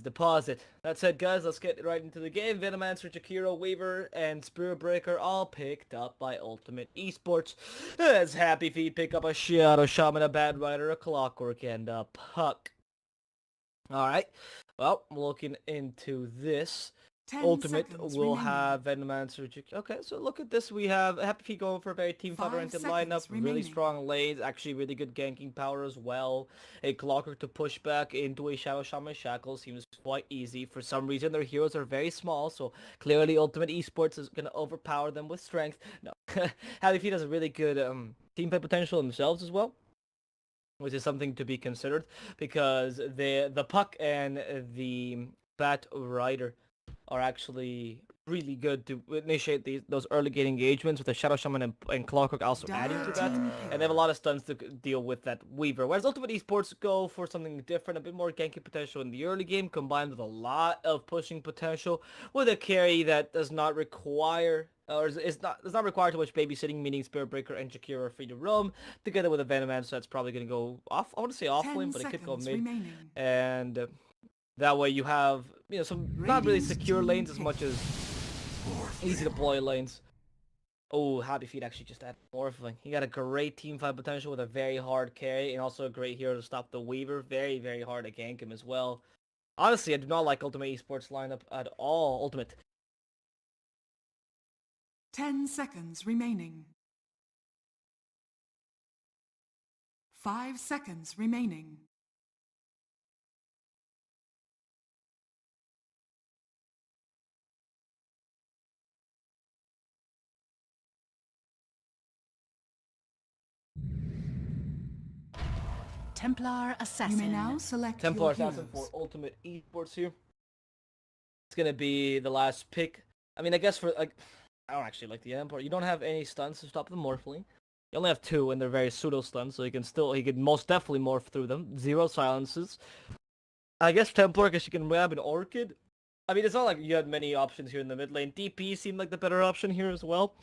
deposit. That said, guys, let's get right into the game. Venomancer, Jakiro, Weaver, and Spirit Breaker all picked up by Ultimate Esports. As HappyFeet pick up a Shadow Shaman, a Bad Rider, a Clockwork, and a Puck. Alright, well, looking into this. Ultimate will have Venomancer. Okay, so look at this. We have HappyFeet going for a very team fight-oriented lineup. Really strong lanes. Actually, really good ganking power as well. A Clockwork to push back into a Shadow Shaman Shackle seems quite easy. For some reason, their heroes are very small, so clearly Ultimate Esports is going to overpower them with strength. No, HappyFeet has a really good team fight potential themselves as well, which is something to be considered, because the Puck and the Bat Rider are actually really good to initiate those early game engagements, with the Shadow Shaman and Clockwork also adding to that, and they have a lot of stuns to deal with that Weaver. Whereas Ultimate Esports go for something different, a bit more ganking potential in the early game, combined with a lot of pushing potential, with a carry that does not require, or is not required too much babysitting, meaning Spirit Breaker and Jakiro are free to roam, together with a Venomancer, so that's probably going to go off, I want to say off lane, but it could go mid, and that way you have, some not really secure lanes as much as easy deploy lanes. Oh, HappyFeet actually just added Morphling. He got a great team fight potential with a very hard carry, and also a great hero to stop the Weaver. Very, very hard to gank him as well. Honestly, I do not like Ultimate Esports lineup at all. Ultimate. 10 seconds remaining. 5 seconds remaining. Templar Assassin. You may now select Templar your Assassin heroes. for Ultimate Esports here. It's gonna be the last pick. I mean, I guess for, like, I don't actually like the Empire. You don't have any stuns to stop the Morphling. You only have 2, and they're very pseudo stuns, so he could most definitely morph through them. 0 silences. I guess Templar, because you can grab an Orchid. I mean, it's not like you had many options here in the mid lane. DP seemed like the better option here as well.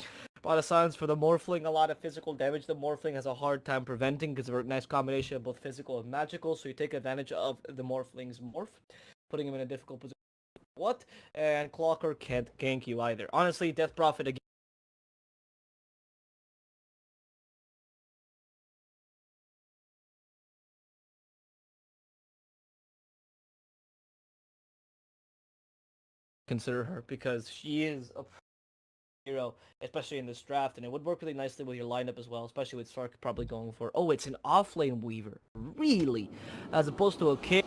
A lot of silence for the Morphling, a lot of physical damage the Morphling has a hard time preventing, because of a nice combination of both physical and magical, so you take advantage of the Morphling's morph, putting him in a difficult position. What? And Clockwork can't gank you either. Honestly, Death Prophet again. Consider her, because she is a hero, especially in this draft, and it would work really nicely with your lineup as well, especially with Stark probably going for, oh, it's an offlane Weaver, really, as opposed to a kid.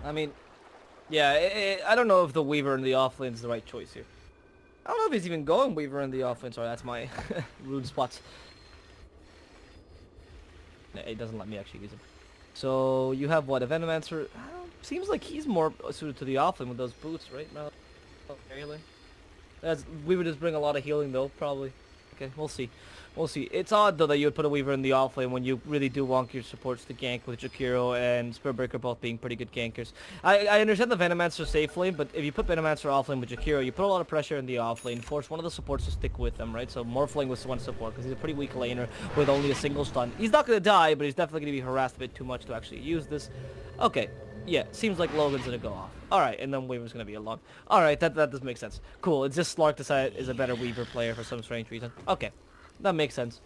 I mean, yeah, I don't know if the Weaver in the offlane is the right choice here. I don't know if he's even going Weaver in the offlane. Sorry, that's my rude spots. It doesn't let me actually use him. So you have what, a Venomancer? Seems like he's more suited to the offlane with those boots, right? No, healing. We would just bring a lot of healing though, probably. Okay, we'll see. We'll see. It's odd though that you would put a Weaver in the offlane when you really do want your supports to gank, with Jakiro and Spirit Breaker both being pretty good gankers. I understand the Venomancer safe lane, but if you put Venomancer offlane with Jakiro, you put a lot of pressure in the offlane, force one of the supports to stick with them, right? So Morphling was one support, because he's a pretty weak laner with only a single stun. He's not going to die, but he's definitely going to be harassed a bit too much to actually use this. Okay. Yeah, seems like Logan's gonna go off. Alright, and then Weaver's gonna be alone. Alright, that does make sense. Cool, it's just Slark decided is a better Weaver player for some strange reason. Okay, that makes sense.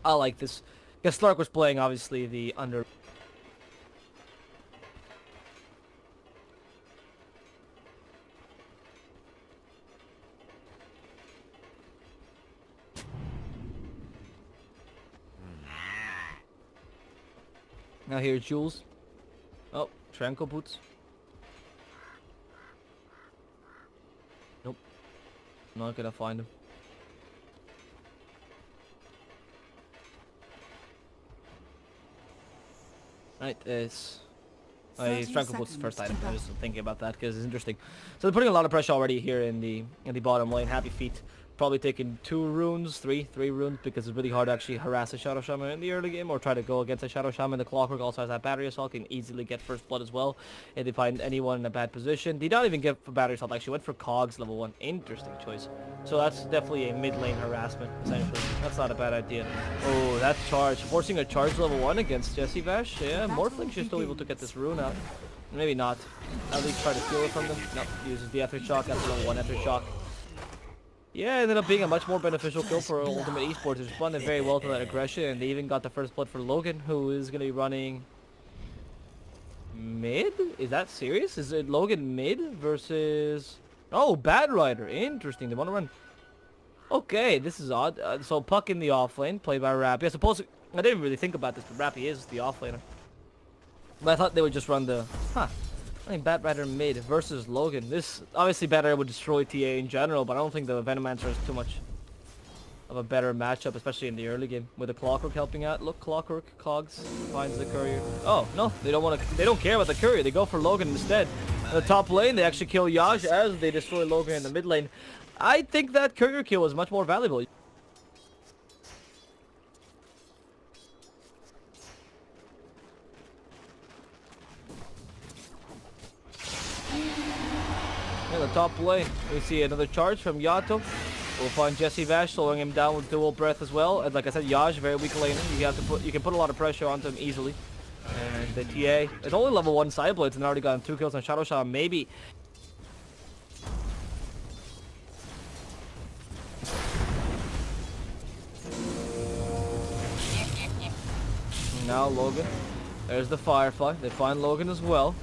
I like this. Because Slark was playing, obviously, the under... Now here's Jules. Oh, Tranquil Boots. Nope. Not gonna find him. Right, it's... he's Tranquil Boots' first item. I was thinking about that because it's interesting. So they're putting a lot of pressure already here in the bottom lane. HappyFeet probably taking 2 runes, 3 runes, because it's really hard to actually harass a Shadow Shaman in the early game or try to go against a Shadow Shaman. The Clockwork also has that Battery Assault, can easily get first blood as well if they find anyone in a bad position. Did not even get for Battery Assault, actually went for Cogs level 1. Interesting choice. So that's definitely a mid lane harassment, essentially. That's not a bad idea. Oh, that charge. Forcing a charge level 1 against Jesse Vash. Yeah, Morphling should still be able to get this rune out. Maybe not. At least try to steal it from them. Nope, uses the Aftershock. That's level 1 Aftershock. Yeah, it ended up being a much more beneficial kill for Ultimate Esports. It responded very well to that aggression, and they even got the first blood for Logan, who is going to be running mid? Is that serious? Is it Logan mid versus... Oh, Bad Rider. Interesting. They want to run... Okay, this is odd. So Puck in the offlane, played by Rappy. I didn't really think about this, but Rappy is the offlaner. But I thought they would just run the... Huh. I think Bat Rider mid versus Logan. This... Obviously, Bat Rider would destroy TA in general, but I don't think the Venomancer is too much of a better matchup, especially in the early game. With the Clockwork helping out. Look, Clockwork, Cogs, finds the Courier. Oh, no. They don't want to... They don't care about the Courier. They go for Logan instead. In the top lane, they actually kill Yash as they destroy Logan in the mid lane. I think that Courier kill was much more valuable. In the top lane, we see another charge from Yato. We'll find Jesse Vash slowing him down with dual breath as well. And like I said, Yash, very weak laner. You can put a lot of pressure onto him easily. And the TA, it's only level 1 Sideblades and already gotten 2 kills on Shadow Shaman. Maybe. Now Logan. There's the Firefly. They find Logan as well.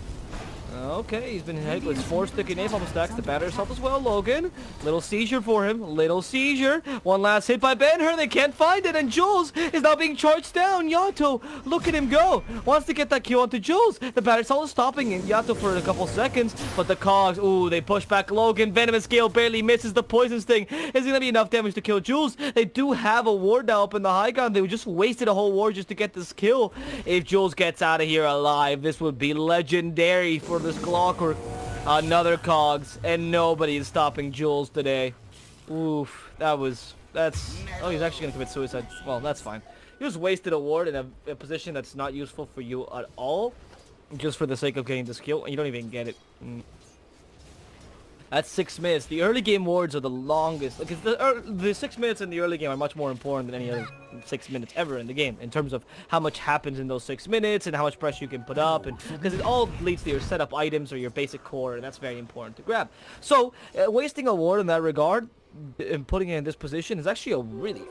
Okay, he's been hit with 4 sticky napalm stacks. The Battery Assault as well, Logan. Little seizure for him. Little seizure. One last hit by Ben-Hur. They can't find it. And Jules is now being charged down. Yato, look at him go. Wants to get that kill onto Jules. The Battery Assault is stopping Yato for a couple seconds. But the Cogs, ooh, they push back Logan. Venomous Gale barely misses the Poison Sting. Is going to be enough damage to kill Jules. They do have a ward now up in the high ground. They just wasted a whole ward just to get this kill. If Jules gets out of here alive, this would be legendary for this Clockwork. Another Cogs, and nobody is stopping Jules today. Oof, that's... Oh, he's actually gonna commit suicide. Well, that's fine. You just wasted a ward in a position that's not useful for you at all, just for the sake of getting this kill, and you don't even get it. That's 6 minutes. The early game wards are the longest. Because the 6 minutes in the early game are much more important than any other 6 minutes ever in the game. In terms of how much happens in those 6 minutes and how much pressure you can put up. And because it all leads to your setup items or your basic core. And that's very important to grab. So, wasting a ward in that regard and putting it in this position is actually a really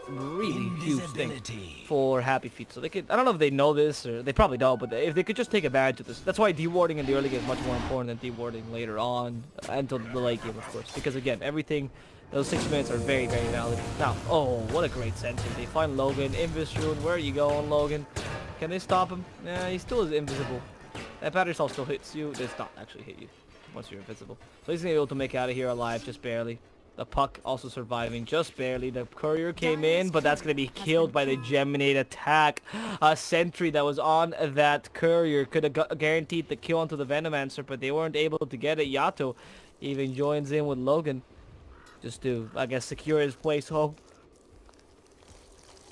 huge thing for HappyFeet. So they could, I don't know if they know this, or they probably don't, but if they could just take advantage of this. That's why dewarding in the early game is much more important than dewarding later on, until the late game, of course. Because again, everything, those 6 minutes are very valid. Now, oh, what a great sentry. They find Logan, Invis Rune. Where are you going, Logan? Can they stop him? Nah, he still is invisible. That Battery Assault still hits you. It does not actually hit you once you're invisible. So he's gonna be able to make it out of here alive, just barely. The Puck also surviving just barely. The Courier came in, but that's going to be killed by the Geminate attack. A sentry that was on that Courier could have guaranteed the kill onto the Venomancer, but they weren't able to get it. Yato even joins in with Logan just to, I guess, secure his place home.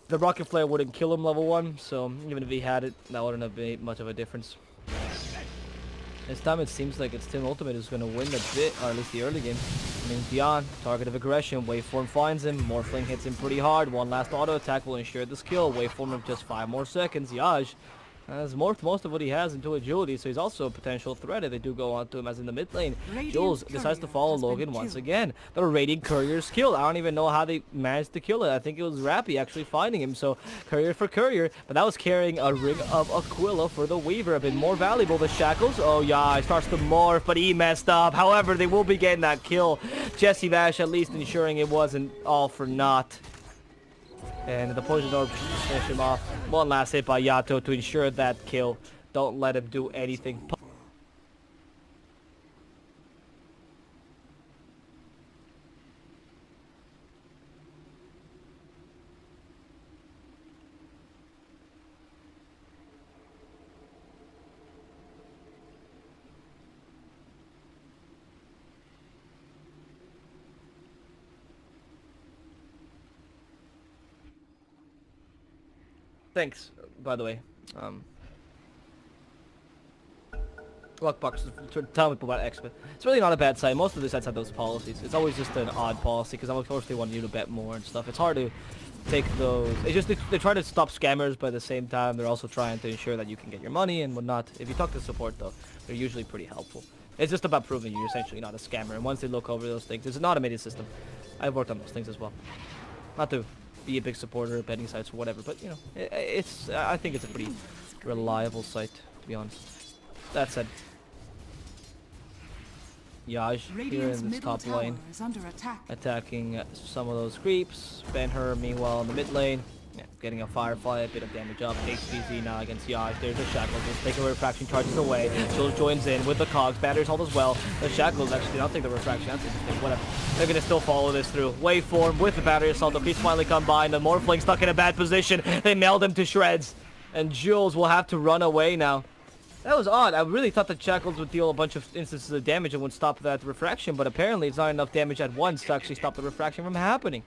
The Rocket Flare wouldn't kill him level 1, so even if he had it, that wouldn't have made much of a difference. This time it seems like it's Team Ultimate who's going to win the bit, or at least the early game. I mean, Dion, target of aggression, Waveform finds him, Morphling hits him pretty hard, one last auto attack will ensure this kill, Waveform of just 5 more seconds, Yaj has morphed most of what he has into agility, so he's also a potential threat if they do go on to him as in the mid lane. Jules decides to follow Logan once again. The Radiant Courier's killed. I don't even know how they managed to kill it. I think it was Rappy actually finding him, so Courier for Courier. But that was carrying a Ring of Aquila for the Weaver. A bit more valuable. The Shackles, oh yeah, he starts to morph, but he messed up. However, they will be getting that kill. Jesse Vash at least ensuring it wasn't all for naught. And the Poison Orb finish him off. One last hit by Yato to ensure that kill. Don't let him do anything. Thanks, by the way. Luckbox, tell people about X, but it's really not a bad site. Most of the sites have those policies. It's always just an odd policy because of course they want you to bet more and stuff. It's hard to take those. It's just they try to stop scammers, but at the same time they're also trying to ensure that you can get your money and whatnot. If you talk to support though, they're usually pretty helpful. It's just about proving you're essentially not a scammer. And once they look over those things, it's an automated system. I've worked on those things as well. Not to be a big supporter of betting sites or whatever, but you know, I think it's a pretty reliable site, to be honest. That said, Yaj here in this top lane, attacking some of those creeps. Ben-Hur, meanwhile, in the mid lane, getting a Firefly, a bit of damage up. HTZ now against Yaj. There's the Shackles. Let's take a refraction, charges away. Jules joins in with the cogs. Batteries hold as well. The Shackles actually don't take the refraction. That's interesting. Whatever. They're going to still follow this through. Waveform with the battery assault. The creeps finally combined. The Morphling stuck in a bad position. They nailed him to shreds. And Jules will have to run away now. That was odd. I really thought the Shackles would deal a bunch of instances of damage and would stop that refraction, but apparently it's not enough damage at once to actually stop the refraction from happening.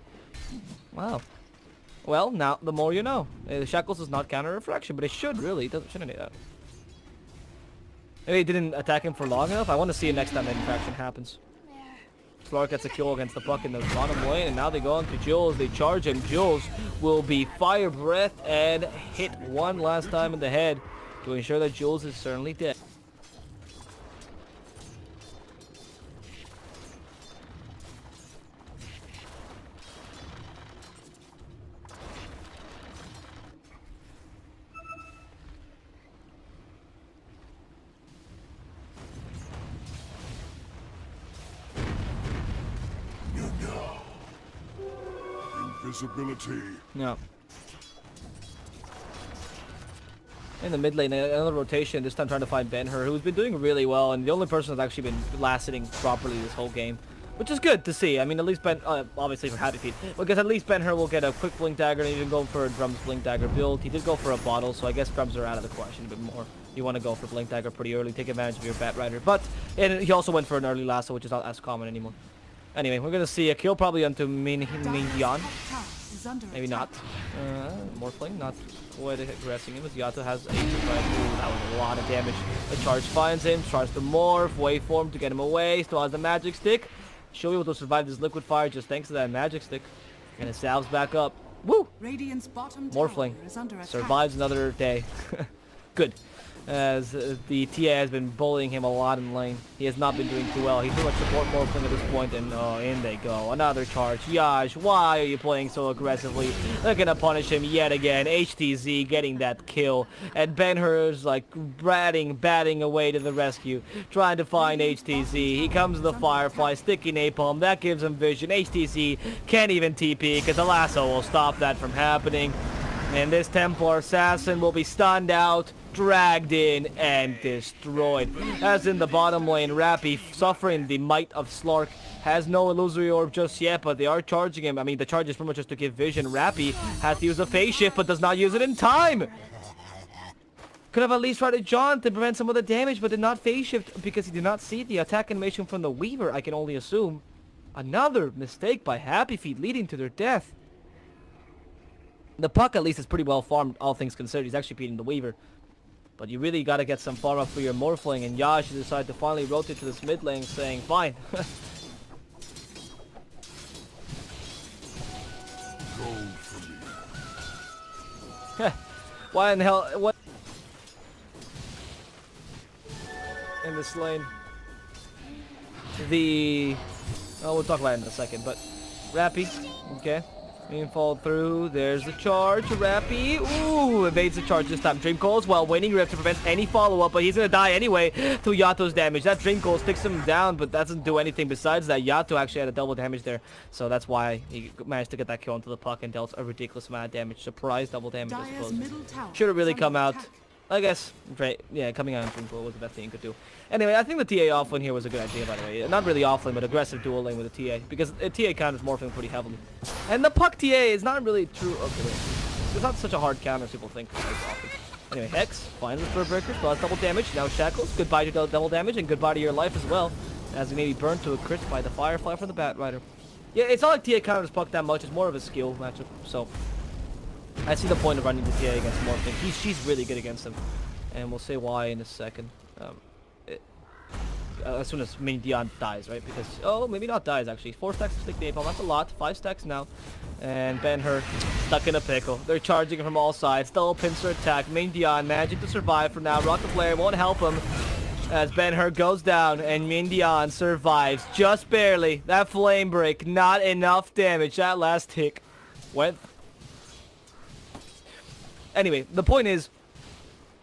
Wow. Well, now the more you know. The Shackles does not counter refraction, but it should really. Shouldn't it? Maybe it didn't attack him for long enough. I want to see it next time that refraction happens. Slark gets a kill against the puck in the bottom lane, and now they go on to Jules. They charge him. Jules will be Fire Breath and hit one last time in the head to ensure that Jules is certainly dead. Invisibility. No. In the mid lane, another rotation, this time trying to find Ben-Hur, who's been doing really well, and the only person that's actually been last hitting properly this whole game, which is good to see. I mean, at least obviously for HappyFeet, because at least Ben-Hur will get a quick Blink Dagger, and even go for a Drums Blink Dagger build. He did go for a bottle, so I guess Drums are out of the question a bit more. You want to go for Blink Dagger pretty early, take advantage of your Bat Rider, and he also went for an early lasso, which is not as common anymore. Anyway, we're gonna see a kill probably onto Mingyan. Maybe not. Morphling, not quite aggressing him as Yato has a surprise. Ooh, that was a lot of damage. The charge finds him, tries to morph, waveform to get him away, still has the magic stick. Should be able to survive this liquid fire just thanks to that magic stick. And it salves back up. Woo! Morphling survives another day. Good. As the TA has been bullying him a lot in lane. He has not been doing too well. He's too much support Morphling at this point, and oh, in they go. Another charge. Yash, why are you playing so aggressively? They're gonna punish him yet again. HTZ getting that kill. And Ben-Hur's like batting away to the rescue, trying to find HTZ. He comes to the Firefly, sticky napalm. That gives him vision. HTZ can't even TP because the lasso will stop that from happening. And this Templar Assassin will be stunned out, dragged in, and destroyed. As in the bottom lane, Rappy, suffering the might of Slark, has no illusory orb just yet, but they are charging him. I mean, the charge is pretty much just to give vision. Rappy has to use a phase shift, but does not use it in time. Could have at least tried to jaunt to prevent some of the damage, but did not phase shift because he did not see the attack animation from the Weaver, I can only assume. Another mistake by HappyFeet leading to their death. The puck at least is pretty well farmed, all things considered. He's actually beating the Weaver. But you really got to get some farm up for your Morphling, and Yash decided to finally rotate to this mid lane, saying, fine. Why in the hell? What? In this lane. Oh, we'll talk about it in a second, but Rappy, okay. Being followed through. There's the charge. Rappy. Ooh, evades the charge this time. Dream Coil as well. Waning Rift to prevent any follow-up, but he's going to die anyway to Yato's damage. That Dream Coil sticks him down, but doesn't do anything besides that. Yato actually had a double damage there, so that's why he managed to get that kill onto the puck and dealt a ridiculous amount of damage. Surprise double damage, I suppose. Should have really come out. I guess, right, yeah, coming out in Dream Coil was the best thing you could do. Anyway, I think the TA offlane here was a good idea, by the way. Not really offlane, but aggressive dual lane with the TA, because the TA counters Morphling pretty heavily. And the puck TA is not really true. Okay, wait. It's not such a hard counter as people think. Anyway, Hex finds the Third Breaker, still has double damage. Now Shackles, goodbye to double damage, and goodbye to your life as well, as he may be burned to a crit by the Firefly from the Bat Rider. Yeah, it's not like TA counters puck that much, it's more of a skill matchup, so I see the point of running the TA against Morphling. She's really good against him. And we'll say why in a second. As soon as Dion dies, right? Because, oh, maybe not dies actually. 4 stacks to stick the napalm, that's a lot. 5 stacks now. And Ben-Hur stuck in a pickle. They're charging from all sides. Double pincer attack. Dion managing to survive for now. Rocket Flare won't help him as Ben-Hur goes down and Dion survives just barely. That flame break, not enough damage. That last tick went. Anyway, the point is,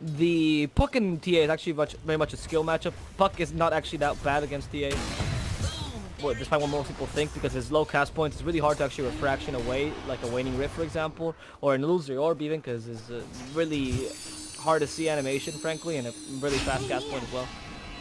the Puck and TA is actually very much a skill matchup. Puck is not actually that bad against TA, despite what most people think, because his low cast points, it's really hard to actually refraction away, like a Waning Rift, for example, or an Illusory Orb even, because it's really hard to see animation, frankly, and a really fast cast point as well.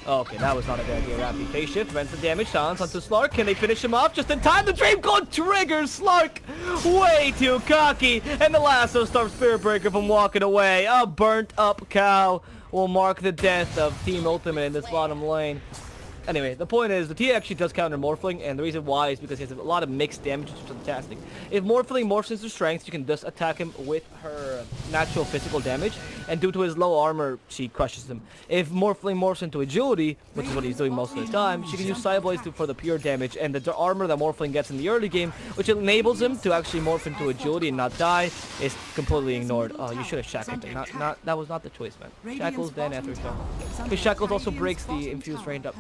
Oh, okay, that was not a good idea. Rappy phase shift, rents the damage, silence onto Slark. Can they finish him off just in time? The Dream Coil triggers Slark! Way too cocky! And the lasso stops Spirit Breaker from walking away. A burnt up cow will mark the death of Team Ultimate in this bottom lane. Anyway, the point is, the TA actually does counter Morphling, and the reason why is because he has a lot of mixed damage, which is fantastic. If Morphling morphs into strength, you can just attack him with her natural physical damage, and due to his low armor, she crushes him. If Morphling morphs into agility, which is what he's doing most of the time, she can use Side Blades for the pure damage, and the armor that Morphling gets in the early game, which enables him to actually morph into agility and not die, is completely ignored. Oh, you should have shackled him. That was not the choice, man. Shackles, then after kill. Because Shackles also breaks the infused range up.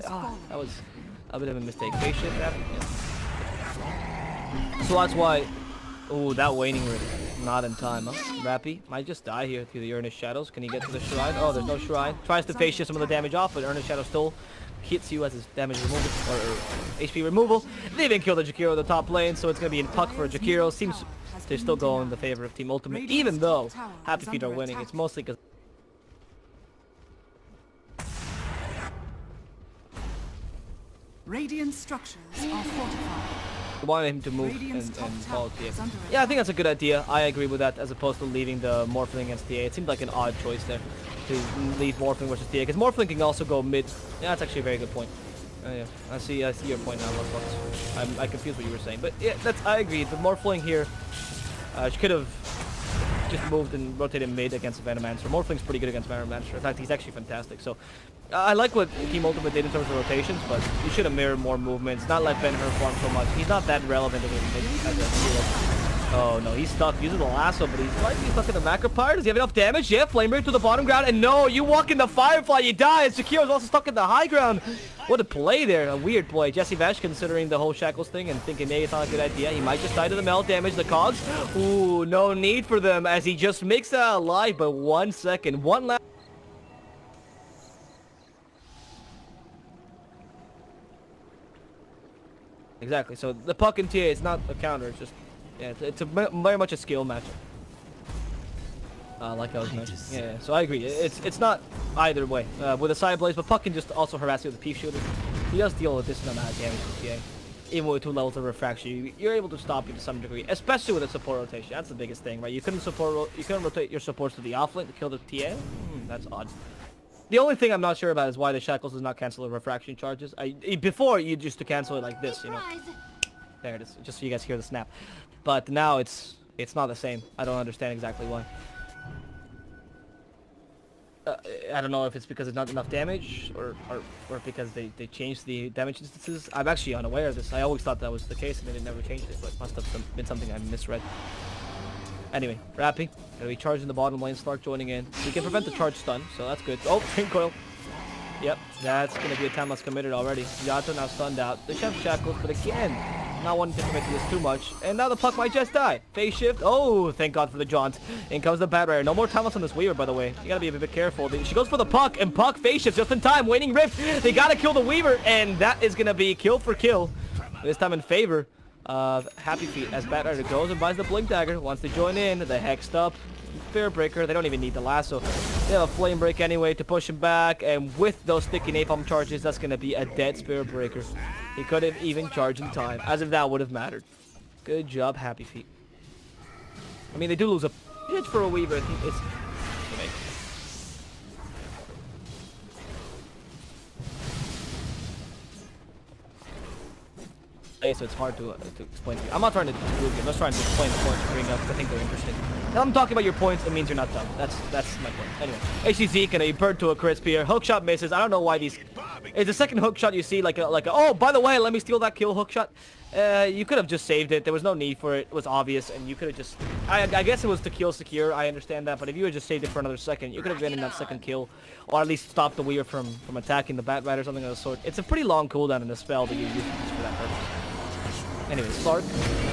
That was a bit of a mistake. Phase shift after, yeah. So that's why. Ooh, that waning Rift. Not in time, huh? Rappy might just die here through the Earnest Shadows. Can he get to the shrine? Oh, there's no shrine. Tries to phase shift some of the damage off, but Earnest Shadow still hits you as his damage removal or HP removal. They even kill the Jakiro in the top lane, so it's gonna be in Puck for Jakiro. Seems to still go in the favor of Team Ultimate, even though HappyFeet are winning. It's mostly because Radiant structures are fortified. I wanted him to move and follow TA. Yeah, I think that's a good idea. I agree with that, as opposed to leaving the Morphling against TA. It seemed like an odd choice there to leave Morphling versus TA, because Morphling can also go mid. Yeah, that's actually a very good point. Yeah, I see your point now, Lux. I confused what you were saying, but yeah, I agree. The Morphling here, she could have just moved and rotated mid against Venomancer. Morphling's pretty good against Venomancer. In fact, he's actually fantastic. So I like what Team Ultimate did in terms of rotations, but you should have mirrored more movements, not let Ben-Hur farm so much. He's not that relevant as a hero. Oh no, he's stuck. Uses the lasso, but he's stuck in the macro pyre. Does he have enough damage? Yeah, flame break to the bottom ground, and no, you walk in the Firefly, you die. And Sakiro's also stuck in the high ground. What a play there, a weird play. Jesse Vash considering the whole Shackles thing and thinking, hey, it's not a good idea. He might just die to the melt damage, the cogs. Ooh, no need for them as he just makes that alive, but 1 second. One last. Exactly, so the Puck and TA, it's not a counter, it's just, yeah, it's very much a skill matchup. Like I was mentioning. Yeah, so I agree. It's not either way with a side blaze, but Puck can just also harass you with a peep shooter. He does deal a decent amount of damage to TA. Even with 2 levels of refraction, you're able to stop you to some degree, especially with a support rotation. That's the biggest thing, right? You couldn't rotate your supports to the offlane to kill the TA. That's odd. The only thing I'm not sure about is why the Shackles does not cancel the refraction charges. Before, you used to cancel it like this, you know. There it is, just so you guys hear the snap. But now it's not the same. I don't understand exactly why. I don't know if it's because it's not enough damage or because they changed the damage instances. I'm actually unaware of this. I always thought that was the case and they never changed it, but it must have been something I misread. Anyway, Rappy, gonna be charging the bottom lane, Slark joining in. We can prevent the charge stun, so that's good. Oh, Dream Coil. Yep, that's gonna be a time loss committed already. Yato now stunned out. The Chef Shackles, but again, not wanting to commit to this too much. And now the Puck might just die. Phase shift. Oh, thank God for the jaunt. In comes the Bat Rider. No more time loss on this Weaver, by the way. You gotta be a bit careful. She goes for the Puck, and Puck phase shifts just in time. Waning Rift. They gotta kill the Weaver, and that is gonna be kill for kill. This time in favor of HappyFeet as Bat Rider goes and buys the Blink Dagger. Once they join in, the Hexed up. Fear Breaker, they don't even need the lasso. They have a Flame Break anyway to push him back, and with those sticky napalm charges, that's going to be a dead Spirit Breaker. He couldn't even charge in time, as if that would have mattered. Good job, HappyFeet. I mean, they do lose a pitch for a Weaver. I think it's... so it's hard to explain to you. I'm not trying to prove you. I'm just trying to explain the points you bring up. I think they're interesting. If I'm talking about your points, it means you're not dumb. That's my point. Anyway, HTZ can a bird to a crisp here. Hook shot misses. I don't know why these. It's the second hook shot you see like a. Oh, by the way, let me steal that kill hook shot. You could have just saved it. There was no need for it. It was obvious, and you could have just... I guess it was to kill secure. I understand that, but if you had just saved it for another second, you could have been in that second kill, or at least stopped the Weaver from attacking the Bat Rider or something of the sort. It's a pretty long cooldown in the spell that you use for that purpose. Anyway, Slark,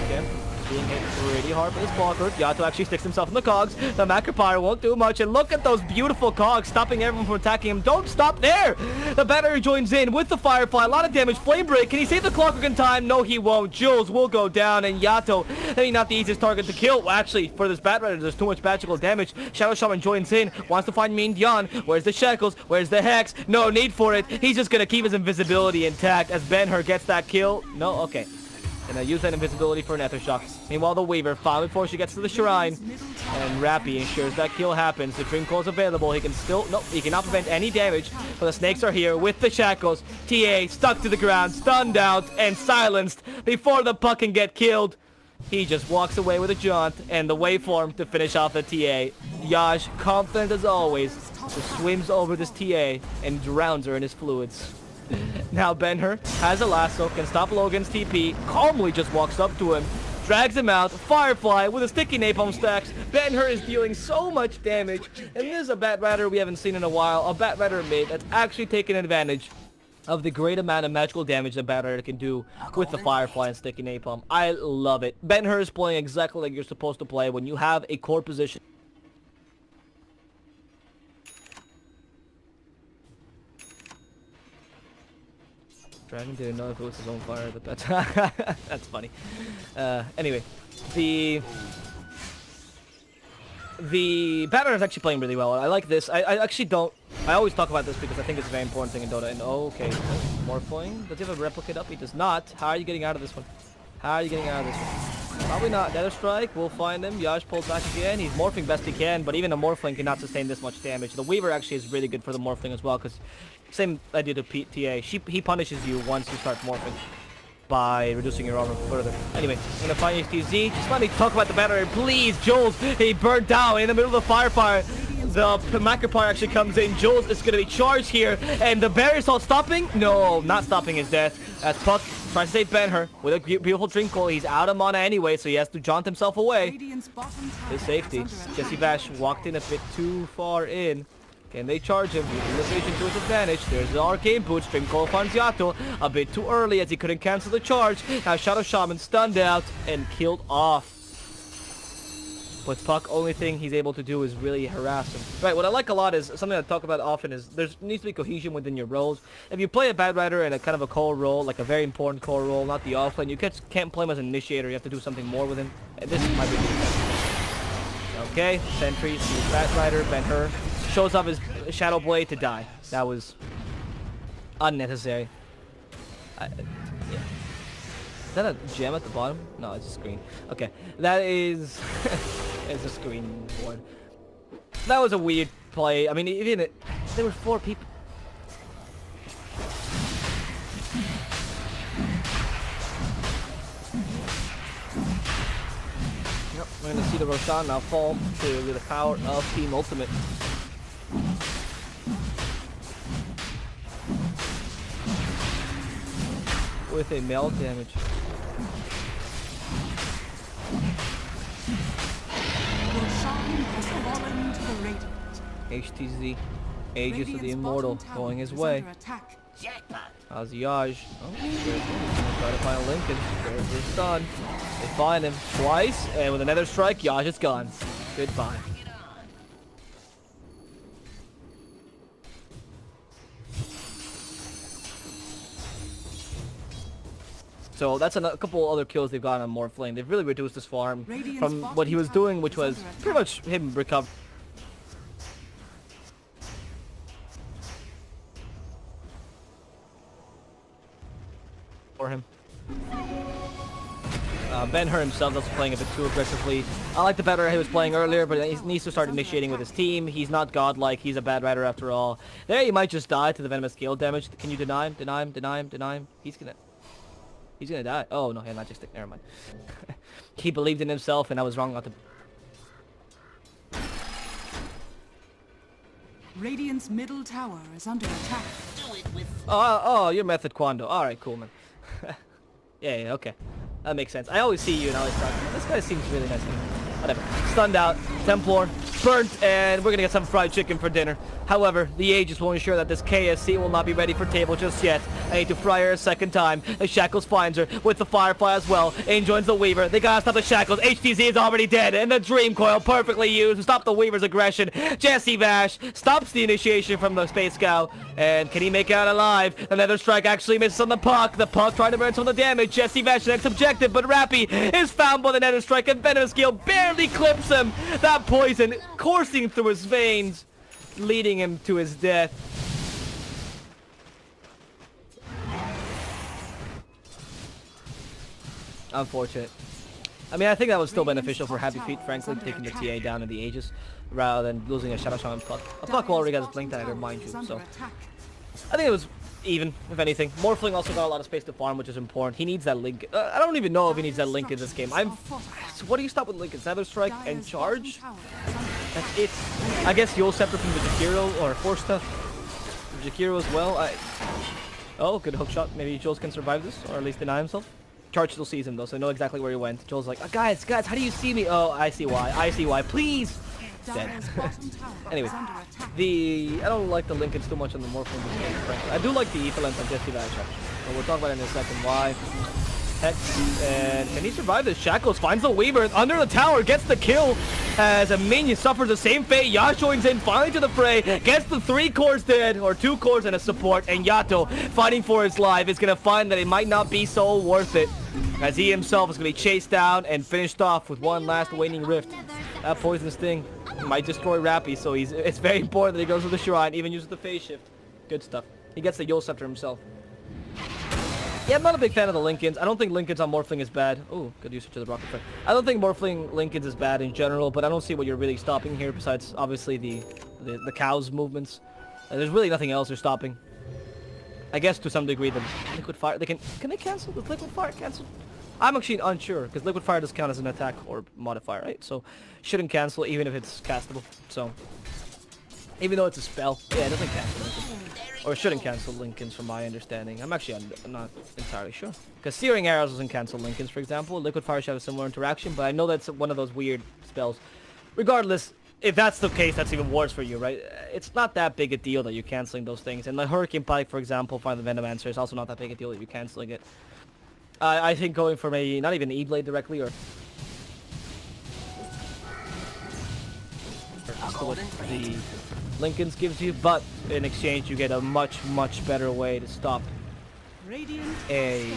okay, being hit pretty hard with his blocker. Yato actually sticks himself in the cogs. The Macropyre won't do much, and look at those beautiful cogs stopping everyone from attacking him. Don't stop there! The battery joins in with the Firefly. A lot of damage. Flame Break. Can he save the Clockwork in time? No, he won't. Jules will go down, and Yato, maybe not the easiest target to kill. Well, actually, for this Bat Rider, there's too much magical damage. Shadow Shaman joins in, wants to find Mean Dion. Where's the Shackles? Where's the Hex? No need for it. He's just gonna keep his invisibility intact as Ben-Hur gets that kill. No? Okay. Gonna use that invisibility for an Ether Shock. Meanwhile, the Weaver, finally before she gets to the Shrine, and Rappy ensures that kill happens. The Dream Coil is available. He can still... Nope, he cannot prevent any damage, but the Snakes are here with the Shackles. TA stuck to the ground, stunned out, and silenced before the puck can get killed. He just walks away with a jaunt and the waveform to finish off the TA. Yash, confident as always, just swims over this TA and drowns her in his fluids. Now Ben-Hur has a lasso, can stop Logan's TP, calmly just walks up to him, drags him out. Firefly with a sticky napalm stacks. Ben-Hur is dealing so much damage, and this is a Bat Rider we haven't seen in a while, a Bat Rider mid that's actually taken advantage of the great amount of magical damage that Bat Rider can do with the Firefly and sticky napalm. I love it. Ben-Hur is playing exactly like you're supposed to play when you have a core position. Dragon didn't know if it was his own fire, but that's that's funny. Anyway, the Bat Rider is actually playing really well. I like this. I actually don't. I always talk about this because I think it's a very important thing in Dota. And okay, Morphling. Does he have a replicate up? He does not. How are you getting out of this one? How are you getting out of this one? Probably not. Nether Strike. We'll find him. Yash pulls back again. He's morphing best he can, but even a Morphling cannot sustain this much damage. The Weaver actually is really good for the Morphling as well, because same idea to TA. He punishes you once you start morphing by reducing your armor further. Anyway, I'm gonna find HTZ. Just let me talk about the battery, please. Jules, he burned down in the middle of the firefire. The Macropyre actually comes in. Jules is gonna be charged here, and the barrier assault stopping? No, not stopping his death. As Puck tries to save Ben-Hur with a beautiful Dream Coil. He's out of mana anyway, so he has to jaunt himself away. His safety. Jesse Vash walked in a bit too far in. Can they charge him? Utilization to his advantage. There's the Arcane Boots. Dream Coil finds Yato a bit too early as he couldn't cancel the charge. Now Shadow Shaman stunned out and killed off. But Puck, only thing he's able to do is really harass him. Right, what I like a lot is, something I talk about often is, there needs to be cohesion within your roles. If you play a Bat Rider in a kind of a core role, like a very important core role, not the offlane, you can't play him as an initiator, you have to do something more with him. And this might be the okay, Sentry, Bat Rider, Ben-Hur. Shows off his Shadow Blade to die. That was unnecessary. Yeah. Is that a gem at the bottom? No, it's a screen. Okay, that is... it's a screen board. That was a weird play. I mean, even there were 4 people. Yep, we're gonna see the Roshan now fall to the power of Team Ultimate. With a melt damage. HTZ, Aegis of the Immortal, going his way. How's Yaj? Oh, try to find Lincoln. There's his son. They find him twice, and with another strike, Yaj is gone. Goodbye. So that's a couple other kills they've gotten on Morphling. They've really reduced his farm from what he was doing, which was pretty much him recover. For him. Ben-Hur himself is playing a bit too aggressively. I like the Bat Rider he was playing earlier, but he needs to start initiating with his team. He's not godlike. He's a Bat Rider after all. There, he might just die to the Venomous Gale damage. Can you deny him? Deny him? Deny him? Deny him? He's gonna... He's gonna die. Oh, no, yeah, magic stick. Never mind. He believed in himself, and I was wrong not to... Radiant's middle tower is under attack. Oh, you're Method Quando. Alright, cool, man. Yeah, okay. That makes sense. I always see you and I always thought, this guy seems really nice. Whatever. Stunned out, Templar, burnt, and we're gonna get some fried chicken for dinner. However, the Aegis will ensure that this KSC will not be ready for table just yet. I need to fry her a second time. The Shackles finds her with the Firefly as well. In joins the Weaver. They gotta stop the Shackles. HTZ is already dead, and the Dream Coil perfectly used to stop the Weaver's aggression. Jesse Vash stops the initiation from the Space Scout, and can he make it out alive? The Nether Strike actually misses on the Puck. The Puck trying to burn some of the damage. Jesse Vash next objective, but Rappy is found by the Nether Strike, and Venomous Gale barely clips him. That poison coursing through his veins, leading him to his death. Unfortunate. I mean, I think that was still beneficial for HappyFeet, frankly, taking the TA down in the Aegis, rather than losing a Shadow Shaman Puck. A Puck already has Blink Dagger, mind you, so... I think it was even, if anything. Morphling also got a lot of space to farm, which is important. He needs that link. I don't even know if he needs that link in this game. So what do you stop with Link? Nether Strike and Charge? That's it. I guess Yule Scepter from the Jakiro, or Force Stuff. Jakiro as well. Oh, good hook shot. Maybe Jules can survive this, or at least deny himself. Charge still sees him though, so I know exactly where he went. Joel's like, guys, how do you see me? Oh, I see why, please! Dead. Anyway, I don't like the Lincolns too much on the Morphling this game, frankly. I do like the Ether Lens on Jesse Vash, but we'll talk about it in a second. Why? Hex, and can he survive this? Shackles finds the Weaver under the tower, gets the kill as a minion suffers the same fate. Yash joins in finally to the fray, gets the 3 cores dead, or 2 cores and a support, and Yato fighting for his life is gonna find that it might not be so worth it, as he himself is gonna be chased down and finished off with one last waning rift. That poison sting might destroy Rappy, so it's very important that he goes to the shrine, even uses the phase shift. Good stuff. He gets the Yule Scepter himself. Yeah, I'm not a big fan of the Lincolns. I don't think Lincolns on Morphling is bad. Oh, good usage of the Rocket Flare. I don't think Morphling Lincolns is bad in general, but I don't see what you're really stopping here besides, obviously, the cow's movements. There's really nothing else they're stopping. I guess to some degree the Liquid Fire, can they cancel? Does Liquid Fire cancel? I'm actually unsure, because Liquid Fire does count as an attack or modifier, right? So, shouldn't cancel even if it's castable. So, even though it's a spell, yeah, it doesn't cancel Lincoln. Or shouldn't cancel Lincolns from my understanding. I'm actually not entirely sure. Because Searing Arrows doesn't cancel Lincolns, for example. Liquid Fire should have a similar interaction, but I know that's one of those weird spells. Regardless, if that's the case, that's even worse for you, right? It's not that big a deal that you're canceling those things. And the Hurricane Pike, for example, Find the Venomancer is also not that big a deal that you're canceling it. I think going for maybe not even E-Blade directly, or what the Lincolns gives you, but in exchange you get a much better way to stop a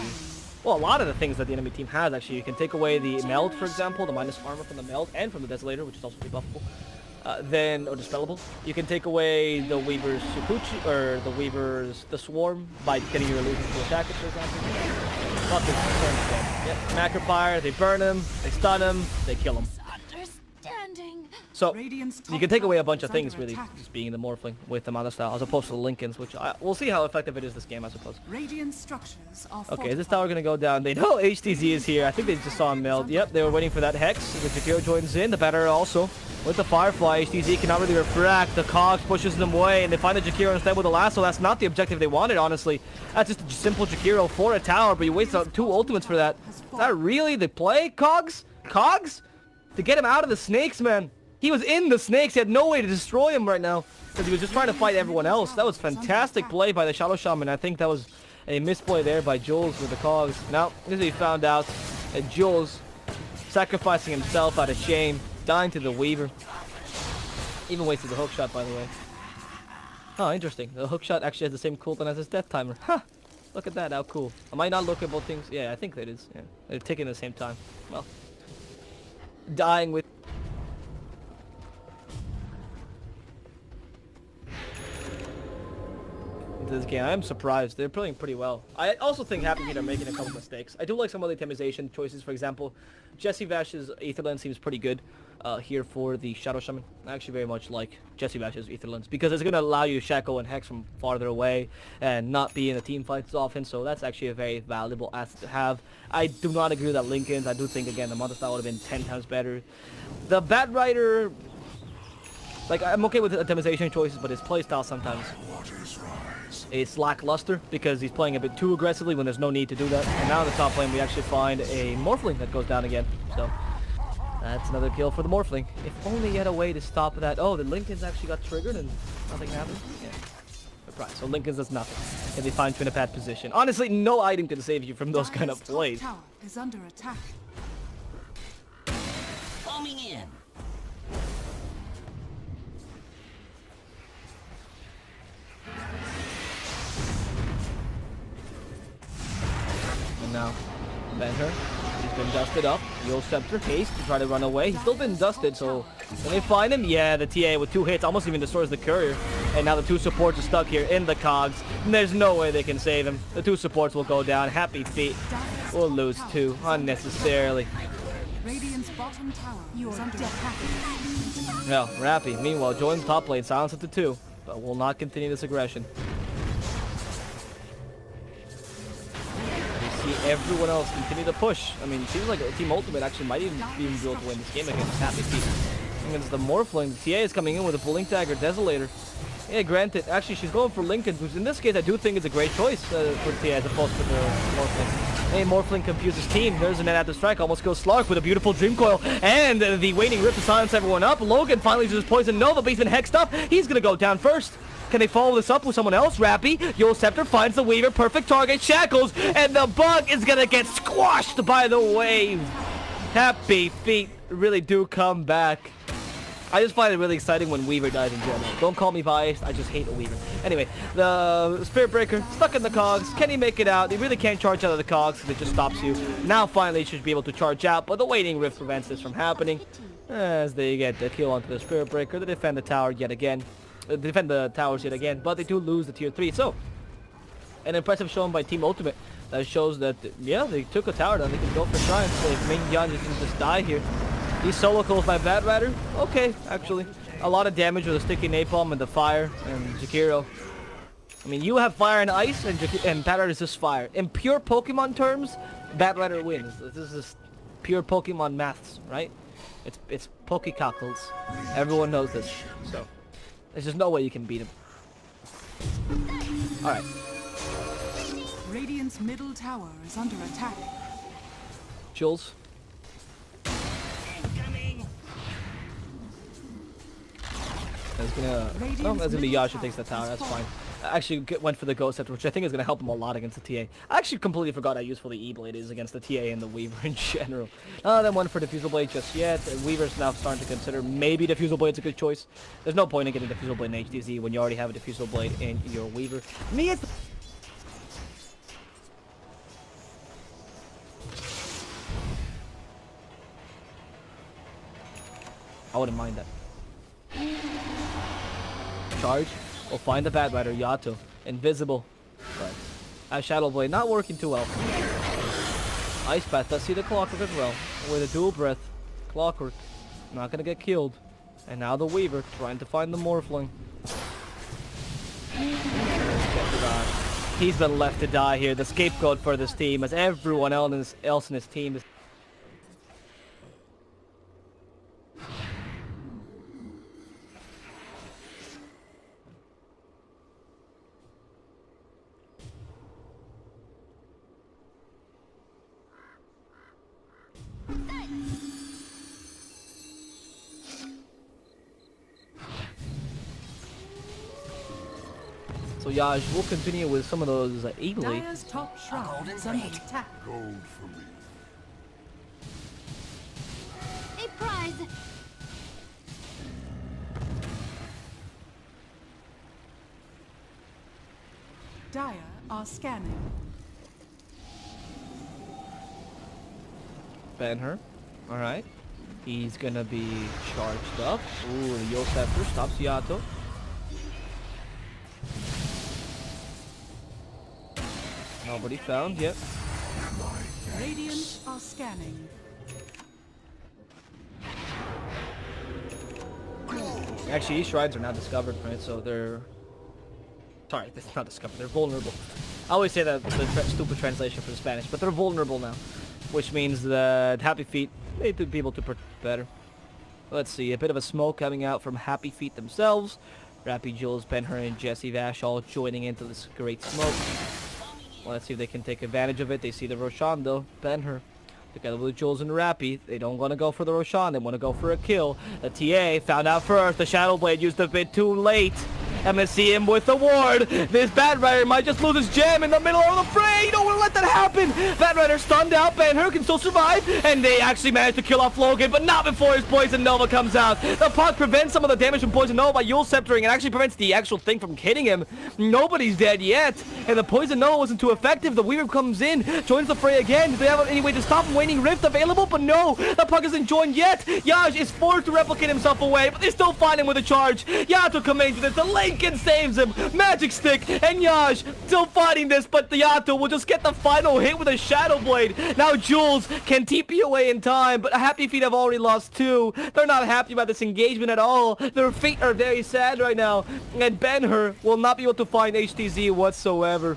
lot of the things that the enemy team has. Actually, you can take away the meld, for example, the minus armor from the meld and from the Desolator, which is also debuffable, or dispellable. You can take away the Weaver's Shukuchi, or the Swarm, by getting your illusions to attack it, for example. Yep, Macro Fire, they burn him, they stun him, they kill him. So, you can take away a bunch of things, really, just being the Morphling with the Mana style, as opposed to the Lincolns, which we'll see how effective it is this game, I suppose. Okay, is this tower gonna go down? They know HTZ is here. I think they just saw him meld. Yep, they were waiting for that Hex. The Jakiro joins in, the Batter also. With the Firefly, HTZ cannot really refract. The Cogs pushes them away, and they find the Jakiro instead with the Lasso. That's not the objective they wanted, honestly. That's just a simple Jakiro for a tower, but you waste 2 ultimates for that. Is that really the play, Cogs? Cogs? To get him out of the snakes, man. He was in the snakes. He had no way to destroy him right now, because he was just trying to fight everyone else. That was fantastic play by the Shadow Shaman. I think that was a misplay there by Jules with the Cogs. Now, as we found out, Jules sacrificing himself out of shame, dying to the Weaver. Even wasted the hook shot, by the way. Oh, interesting. The hook shot actually has the same cooldown as his death timer. Huh. Look at that. How cool. Am I not looking at both things? Yeah, I think that is. Yeah. They're ticking at the same time. Well. Dying with... into this game. I am surprised. They're playing pretty well. I also think HappyFeet are making a couple mistakes. I do like some of the itemization choices. For example, Jesse Vash's Aetherland seems pretty good here for the Shadow Shaman. I actually very much like Jesse Vash's Aetherlands because it's going to allow you to Shackle and Hex from farther away and not be in the team fights often. So that's actually a very valuable asset to have. I do not agree with that Linken's. I do think, again, the Manta style would have been 10 times better. The Bat Rider... Like, I'm okay with the itemization choices, but his playstyle sometimes is lackluster because he's playing a bit too aggressively when there's no need to do that. And now in the top lane, we actually find a Morphling that goes down again. So, that's another kill for the Morphling. If only he had a way to stop that. Oh, the Linken's actually got triggered and nothing happened? Yeah. Surprise. So Linken's does nothing. And they find you in a bad position. Honestly, no item can save you from those kind of plays. Tower is under attack. Foaming in. Now, Benher, he's been dusted up. Yo Scepter, haste to try to run away. He's still been dusted, so when they find him, yeah, the TA with 2 hits almost even destroys the courier. And now the 2 supports are stuck here in the cogs. And there's no way they can save him. The 2 supports will go down. HappyFeet will lose 2 unnecessarily. Radiant's bottom tower is under attack. Well, Rappy, meanwhile, joins top lane, silence at the 2, but will not continue this aggression. See everyone else continue to push. I mean, it seems like Team Ultimate actually might even be able to win this game against HappyFeet. Against the Morphling, the TA is coming in with a Blink Dagger Desolator. Yeah, granted, actually she's going for Linken, which in this case I do think is a great choice for TA as opposed to the Morphling. Hey, Morphling confuses team. There's a net at the strike, almost kills Slark with a beautiful Dream Coil. And the Waning Rip to silence everyone up. Logan finally uses Poison Nova, but he's been hexed up. He's gonna go down first. Can they follow this up with someone else? Rappy, Yo Scepter finds the Weaver, perfect target, Shackles, and the Bug is gonna get squashed by the wave. HappyFeet really do come back. I just find it really exciting when Weaver dies in general. Don't call me biased, I just hate a Weaver. Anyway, the Spirit Breaker, stuck in the cogs. Can he make it out? He really can't charge out of the cogs because it just stops you. Now finally he should be able to charge out, but the Waiting Rift prevents this from happening. As they get the kill onto the Spirit Breaker, they defend the tower yet again. Defend the towers yet again, but they do lose the tier 3. So, an impressive showing by Team Ultimate that shows that, yeah, they took a tower down. They can go for Shrine. So if Ming-Yan just die here. These solo kills by Bat Rider, okay, actually. A lot of damage with the sticky napalm and the fire and Jakiro. I mean, you have fire and ice, and Bat Rider is just fire. In pure Pokemon terms, Bat Rider wins. This is pure Pokemon maths, right? It's Pokecockles. Everyone knows this, so. There's just no way you can beat him. Alright. Radiant's middle tower is under attack. Jules. That's gonna... Oh, that's gonna be Yasha takes the tower, that's fine. I actually went for the Ghost Scepter, which I think is gonna help him a lot against the TA. I actually completely forgot how useful the E-Blade is against the TA and the Weaver in general. Then went for Diffusal Blade just yet. Weaver's now starting to consider maybe Diffusal Blade's a good choice. There's no point in getting Diffusal Blade in HDZ when you already have a Diffusal Blade in your Weaver. Me as the... I wouldn't mind that. Charge. We'll find the Bat Rider, Yato. Invisible. But Shadow Blade not working too well. Ice Path does see the Clockwork as well. With a dual breath. Clockwork. Not gonna get killed. And now the Weaver trying to find the Morphling. He's been left to die here. The scapegoat for this team as everyone else in his team is... So Yaj, we'll continue with some of those eagerly. Dire's top shrine is under attack. Gold for me. A prize. Dire are scanning. Ban her. Alright. He's gonna be charged up. Ooh, the Yo Scepter stops Yato. Nobody found yet. Radiant are scanning. Actually, these shrines are now discovered, right? So they're... Sorry, that's not discovered. They're vulnerable. I always say that the stupid translation for the Spanish, but they're vulnerable now. Which means that HappyFeet need to be able to protect better. Let's see, a bit of a smoke coming out from HappyFeet themselves. Rappy, Jules, Ben-Hur, and Jesse Vash all joining into this great smoke. Well, let's see if they can take advantage of it. They see the Roshan though. Ben-Hur together with Jules and Rappy. They don't want to go for the Roshan. They want to go for a kill. The TA found out first. The Shadow Blade used a bit too late. MSC him with the ward. This Bat Rider might just lose his gem in the middle of the fray. You don't want to let that happen. Bat Rider stunned out. Ben-Hur can still survive. And they actually managed to kill off Logan, but not before his Poison Nova comes out. The puck prevents some of the damage from Poison Nova by Yule Sceptering. It actually prevents the actual thing from hitting him. Nobody's dead yet. And the Poison Nova wasn't too effective. The Weaver comes in, joins the fray again. Do they have any way to stop him? Waning Rift available? But no, the puck isn't joined yet. Yaj is forced to replicate himself away, but they still find him with a charge. Yato comes into this. The Lincoln saves him. Magic Stick and Yaj still fighting this, but the Yato will just get the final hit with a Shadow Blade. Now Jules can TP away in time, but HappyFeet have already lost 2. They're not happy about this engagement at all. Their feet are very sad right now, and Ben-Hur will not be able to find HTZ whatsoever.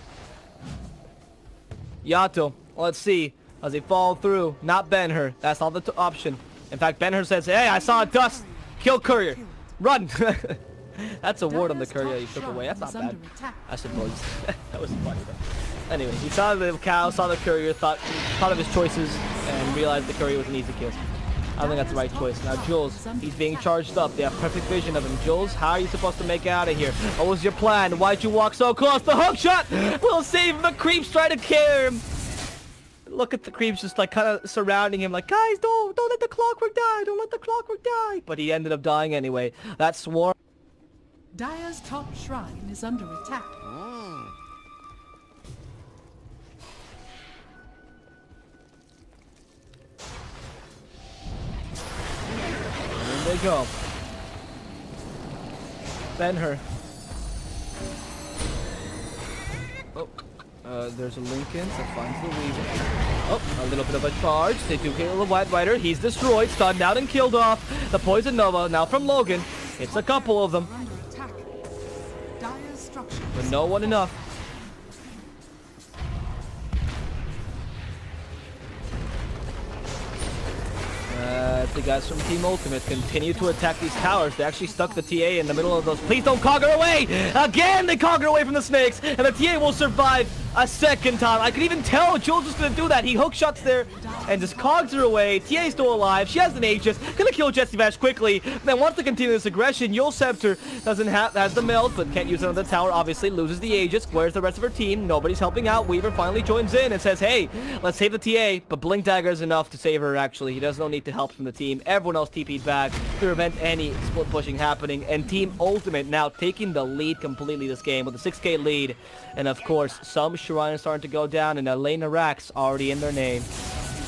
Yato, let's see. Does he fall through? Not Ben-Hur. That's not the option. In fact, Ben-Hur says, hey, I saw a dust. Kill Courier. Run. That's a ward on the Courier he took away. That's not bad, I suppose. That was funny though. Anyway, he saw the cow, saw the Courier, thought of his choices, and realized the Courier was an easy kill. I think that's the right choice. Now Jules, he's being charged up. They have perfect vision of him. Jules, how are you supposed to make it out of here? What was your plan? Why'd you walk so close? The hook shot will save him. The creeps try to kill him. Look at the creeps just like kind of surrounding him like, guys, don't let the clockwork die. Don't let the clockwork die. But he ended up dying anyway. That swarm. Dire's top shrine is under attack. There they go. Ben-Hur. Oh, there's a Lincoln that finds the Weaver. Oh, a little bit of a charge. They do kill the White Rider. He's destroyed, stunned out, and killed off. The Poison Nova now from Logan. It's a couple of them, Under attack. Dire's structures. but no one enough. The guys from Team Ultimate continue to attack these towers. They actually stuck the TA in the middle of those. Please don't conquer away! Again, they conquer away from the snakes, and the TA will survive a second time. I could even tell Jules was going to do that. He hook shots there and just cogs her away. TA's still alive. She has an Aegis. Gonna kill Jesse Vash quickly. Then wants to continue this aggression. Yule Scepter has the melt, but can't use it on the tower. Obviously loses the Aegis. Where's the rest of her team? Nobody's helping out. Weaver finally joins in and says, hey, let's save the TA. But Blink Dagger is enough to save her, actually. He does no need to help from the team. Everyone else TP'd back to prevent any split pushing happening. And Team Ultimate now taking the lead completely this game with a 6k lead. And of course, some shrines starting to go down, and Elena Rax already in their name.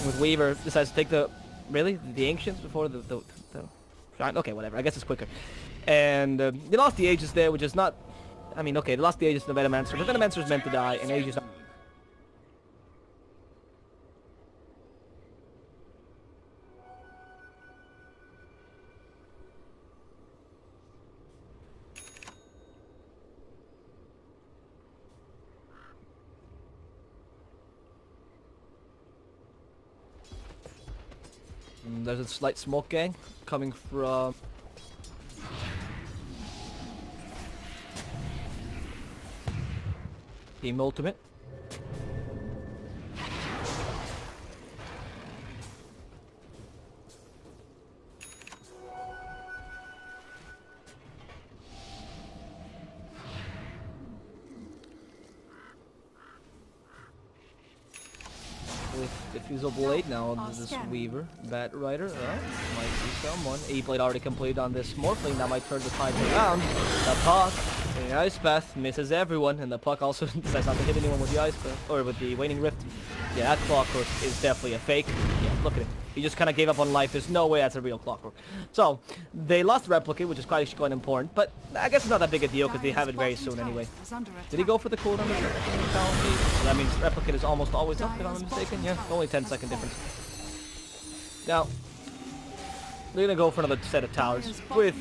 With Weaver decides to take the Ancients before the shrine. Okay, whatever. I guess it's quicker. And they lost the Aegis there, which is not. I mean, okay, they lost the Aegis to the Venomancer. The Venomancer is meant to die, and Aegis. There's a slight smoke gang coming from Team Ultimate. With Diffusal Blade now on this Weaver, Bat Rider, might see someone. E-Blade already completed on this Morphling, that might turn the tide around. The puck, the Ice Path, misses everyone, and the puck also decides not to hit anyone with the Ice Path, or with the Waning Rift. Yeah, that clockwork is definitely a fake. Yeah, Look at him. He just kind of gave up on life. There's no way that's a real Clockwork. So, they lost Replicate, which is quite important. But I guess it's not that big a deal because they have it very soon anyway. Did he go for the cooldown? That means Replicate is almost always up, if I'm not mistaken. Yeah, only 10-second difference. Now, they're going to go for another set of towers with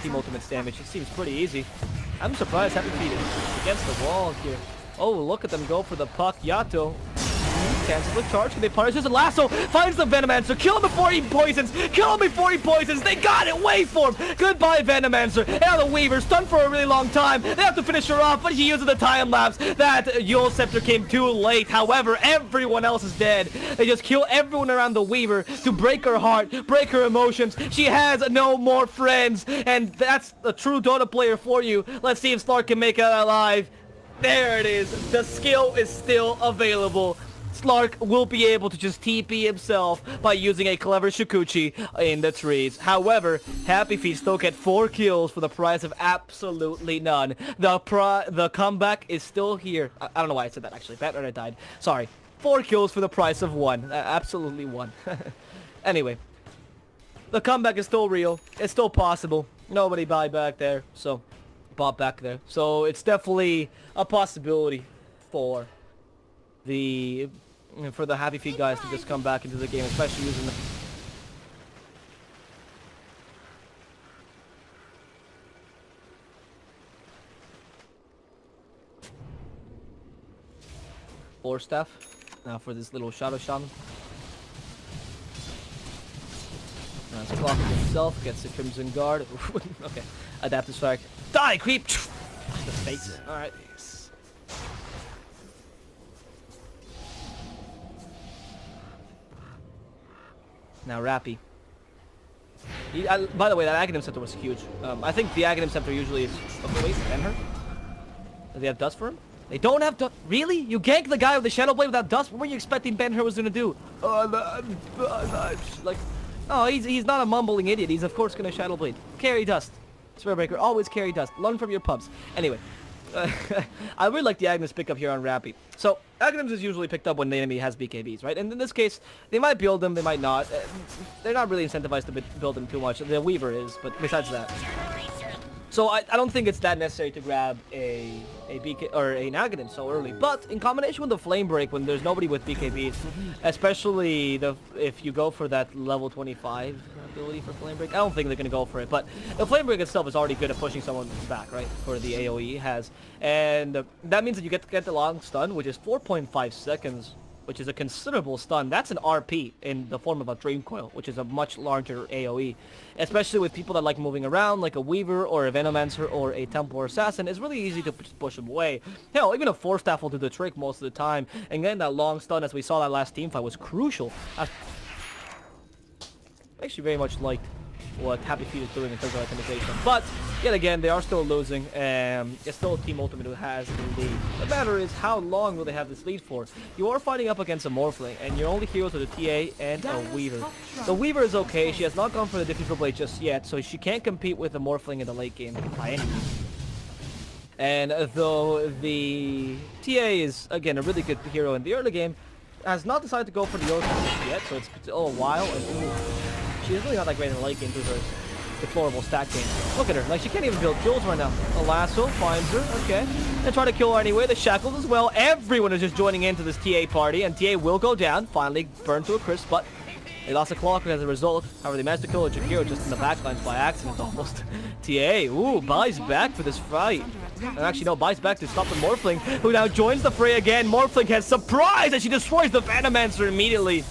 Team Ultimate's damage. It seems pretty easy. I'm surprised HappyFeet is against the wall here. Oh, look at them go for the puck. Yato cancels the charge. Can they punish this? And Lasso finds the Venomancer. Kill him before he poisons. Kill him before he poisons. They got it. Wait for him. Goodbye, Venomancer. And now the Weaver stunned for a really long time. They have to finish her off, but he uses the time lapse. That Yule Scepter came too late. However, everyone else is dead. They just kill everyone around the Weaver to break her heart, break her emotions. She has no more friends. And that's a true Dota player for you. Let's see if Slark can make it alive. There it is. The skill is still available. Slark will be able to just TP himself by using a clever Shikuchi in the trees. However, HappyFeet still get 4 kills for the price of absolutely none. The comeback is still here. I don't know why I said that actually. Bad Runner died. Sorry. 4 kills for the price of 1. Absolutely 1. Anyway. The comeback is still real. It's still possible. Nobody bought back there. So, it's definitely a possibility for the HappyFeet guys to just come back into the game, especially using the Force Staff. Now for this little Shadow Shaman. Now it's Clock himself, gets the Crimson Guard. Okay. Adaptive Strike. Die, creep! The face. Alright. Now Rappy. By the way, that Aghanim Scepter was huge. I think the Aghanim Scepter usually is... Okay, wait, Ben-Hur? Do they have Dust for him? They don't have Dust? Really? You ganked the guy with the Shadow Blade without Dust? What were you expecting Ben-Hur was gonna do? Like... Oh, he's not a mumbling idiot. He's of course gonna Shadow Blade. Carry Dust. Spellbreaker, always carry Dust. Learn from your pubs. Anyway. I really like the Aghanim pick up here on Rappy. So, Aghanims is usually picked up when the enemy has BKBs, right? And in this case, they might build them, they might not. They're not really incentivized to build them too much. The Weaver is, but besides that. So I don't think it's that necessary to grab a BK or an Aghanim so early. But in combination with the Flame Break, when there's nobody with BKBs, especially if you go for that level 25 ability for Flame Break, I don't think they're gonna go for it. But the Flame Break itself is already good at pushing someone back, right? For the AOE has, and that means that you get the long stun, which is 4.5 seconds. Which is a considerable stun. That's an RP in the form of a Dream Coil, which is a much larger AoE. Especially with people that like moving around, like a Weaver or a Venomancer or a Templar Assassin. It's really easy to push them away. Hell, even a Force Staff will do the trick most of the time. And getting that long stun, as we saw that last team fight, was crucial. I actually very much liked what HappyFeet is doing in terms of optimization. But, yet again, they are still losing, and it's still Team Ultimate who has the lead. The matter is, how long will they have this lead for? You are fighting up against a Morphling, and your only heroes are the TA and a Weaver. The Weaver is okay, she has not gone for the Diffusal Blade just yet, so she can't compete with the Morphling in the late game by any means. And though the TA is, again, a really good hero in the early game, has not decided to go for the Yoshi yet, so it's still a while, and she's really not that great in the late game through her deplorable stack game. Look at her, like she can't even build jewels right now. A lasso finds her, okay. They try to kill her anyway, the shackles as well. Everyone is just joining into this TA party, and TA will go down, finally burned to a crisp, but they lost a Clockwork as a result. However, they managed to kill a Jakiro just in the backlines by accident almost. TA, ooh, buys back for this fight. And actually, no, buys back to stop the Morphling, who now joins the fray again. Morphling has surprised as she destroys the Venomancer immediately.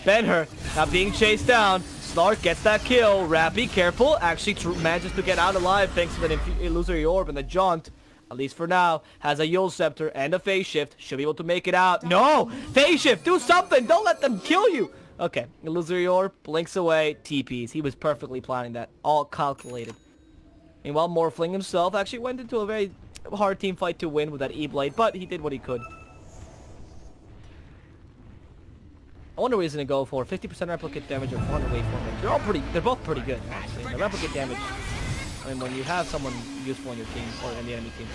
Ben-Hur now being chased down. Slark gets that kill. Rappy, careful, actually manages to get out alive thanks to the Illusory Orb and the Jaunt. At least for now, has a Yule Scepter and a Phase Shift. Should be able to make it out. No! Phase Shift, do something! Don't let them kill you! Okay, Illusory Orb blinks away, TPs. He was perfectly planning that. All calculated. Meanwhile, Morphling himself actually went into a very hard team fight to win with that E-Blade, but he did what he could. I wonder what he's gonna go for. 50% replicate damage or 400 waveform. They're both pretty good, actually. The replicate damage, I mean, when you have someone useful on your team, or in the enemy team.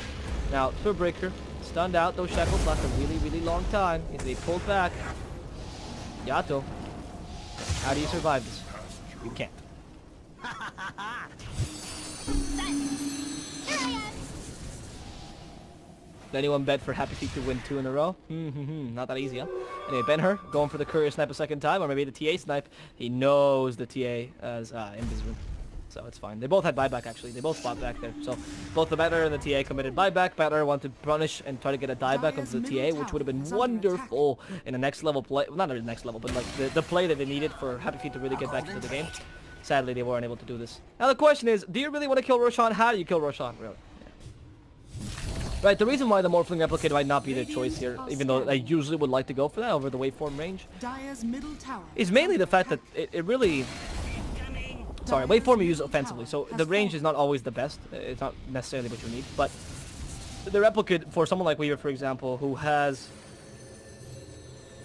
Now, Spellbreaker, stunned out. Those shackles last a really, really long time. They pulled back. Yato. How do you survive this? You can't. Did anyone bet for HappyFeet to win 2 in a row? Not that easy, huh? Anyway, Ben-Hur going for the courier snipe a second time, or maybe the TA snipe. He knows the TA as invisible, so it's fine. They both had buyback, actually. They both fought back there. So both the battler and the TA committed buyback. Battler wanted to punish and try to get a dieback onto the TA, which would have been wonderful in a next level play. Well, not a next level, but like the play that they needed for HappyFeet to really get back into the game. Sadly, they weren't able to do this. Now the question is, do you really want to kill Roshan? How do you kill Roshan, really? Right, the reason why the Morphling Replicator might not be their choice here, even though I usually would like to go for that over the waveform range, is mainly the fact that it really... Sorry, waveform you use offensively, so the range is not always the best. It's not necessarily what you need, but the Replicate, for someone like Weaver, for example, who has...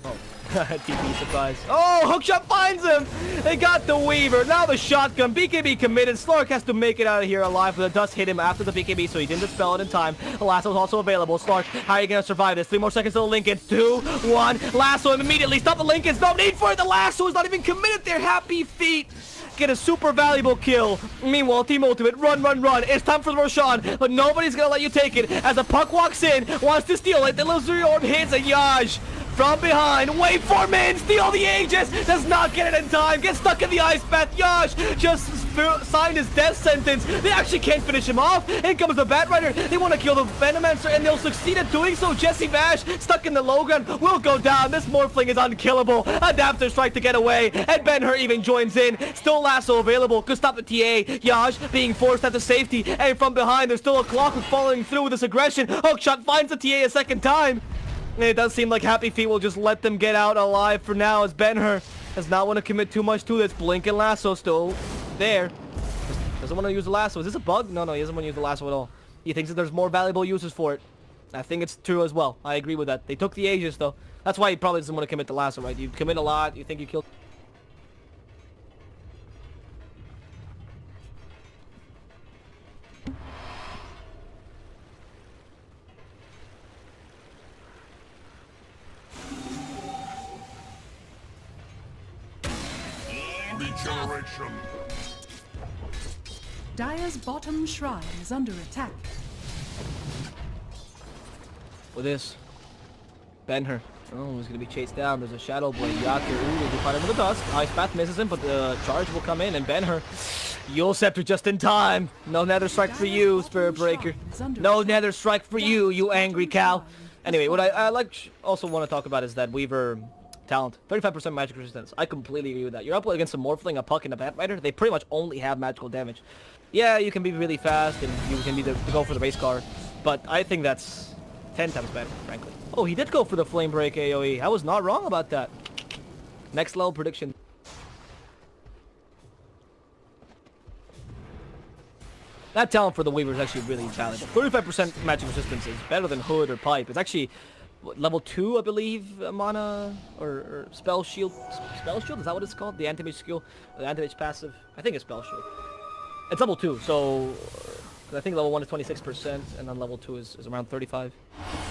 Oh, TP surprise. Oh, hookshot finds him! They got the Weaver. Now the shotgun. BKB committed. Slark has to make it out of here alive, but the dust hit him after the BKB, so he didn't dispel it in time. The lasso is also available. Slark, how are you going to survive this? 3 more seconds to the Lincolns. 2, 1. Lasso him immediately. Stop the Lincolns. No need for it. The lasso is not even committed there. HappyFeet get a super valuable kill. Meanwhile, Team Ultimate, run, run, run. It's time for the Roshan, but nobody's going to let you take it. As the puck walks in, wants to steal it. The Illusory Orb hits a Yaj. From behind, waveform in, steal the Aegis, does not get it in time, gets stuck in the ice bath. Yash just signed his death sentence. They actually can't finish him off. In comes the Batrider. They want to kill the Venomancer, and they'll succeed at doing so. Jesse Bash, stuck in the low ground, will go down. This Morphling is unkillable. Adapter strike to get away, and Ben-Hur even joins in. Still lasso available, could stop the TA. Yash being forced at the safety, and from behind, there's still a clock following through with this aggression. Hookshot finds the TA a second time. It does seem like HappyFeet will just let them get out alive for now, as Ben-Hur does not want to commit too much to this. Blink and lasso still there. Doesn't want to use the lasso. Is this a bug? No, he doesn't want to use the lasso at all. He thinks that there's more valuable uses for it. I think it's true as well. I agree with that. They took the Aegis, though. That's why he probably doesn't want to commit the lasso, right? You commit a lot. You think you killed... Regeneration. Dire's bottom shrine is under attack. With this, Ben-Hur. Oh, he's gonna be chased down. There's a Shadow Blade. Yakir, ooh, they fight him with the dust. Ice Path misses him, but the charge will come in, and Ben-Hur, Yule Scepter just in time. No Nether Strike for you, Spirit Breaker. No Nether Strike for you, you angry cow. Anyway, what I also want to talk about is that Weaver talent. 35% magic resistance. I completely agree with that. You're up against a Morphling, a Puck, and a Batrider. They pretty much only have magical damage. Yeah, you can be really fast, and you can be the go for the race car, but I think that's 10 times better, frankly. Oh, he did go for the Flame Break AoE. I was not wrong about that. Next level prediction. That talent for the Weaver is actually really valuable. 35% magic resistance is better than Hood or Pipe. It's actually what, level 2, I believe, mana or spell shield. Spell shield, is that what it's called? The anti-mage skill, the anti-mage passive. I think it's spell shield. It's level 2, so I think level 1 is 26%, and then level 2 is around 35,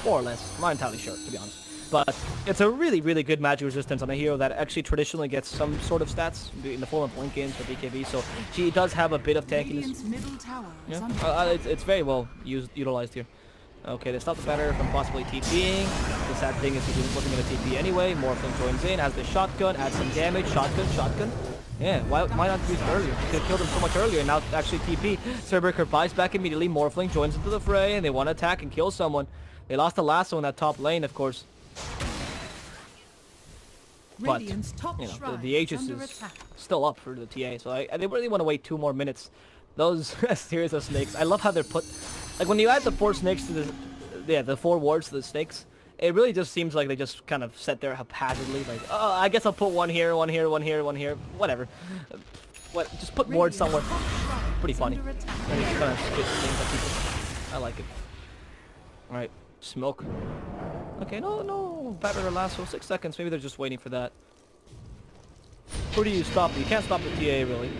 more or less. I'm not entirely sure, to be honest. But it's a really, really good magic resistance on a hero that actually traditionally gets some sort of stats in the form of Blinkins or BKB, so she does have a bit of tankiness. Yeah, it's very well utilized here. Okay, they stop the batter from possibly TPing. The sad thing is he wasn't going to TP anyway. Morphling joins in, has the shotgun, adds some damage. Shotgun. Yeah, why not use it earlier? You could have killed him so much earlier and now actually TP. Cerebreaker buys back immediately. Morphling joins into the fray and they want to attack and kill someone. They lost the lasso in that top lane, of course. But, you know, the Aegis is still up for the TA, so I didn't really want to wait 2 more minutes. Those series of snakes, I love how they're put... Like, when you add the 4 snakes to the... Yeah, the 4 wards to the snakes, it really just seems like they just kind of sit there haphazardly, like, oh, I guess I'll put one here, one here, one here, one here, whatever. Just put wards somewhere. Pretty funny. And it kind of spits things at people. I like it. Alright, smoke. Okay, no, batter or lasso, 6 seconds, maybe they're just waiting for that. Who do you stop? You can't stop the TA, really.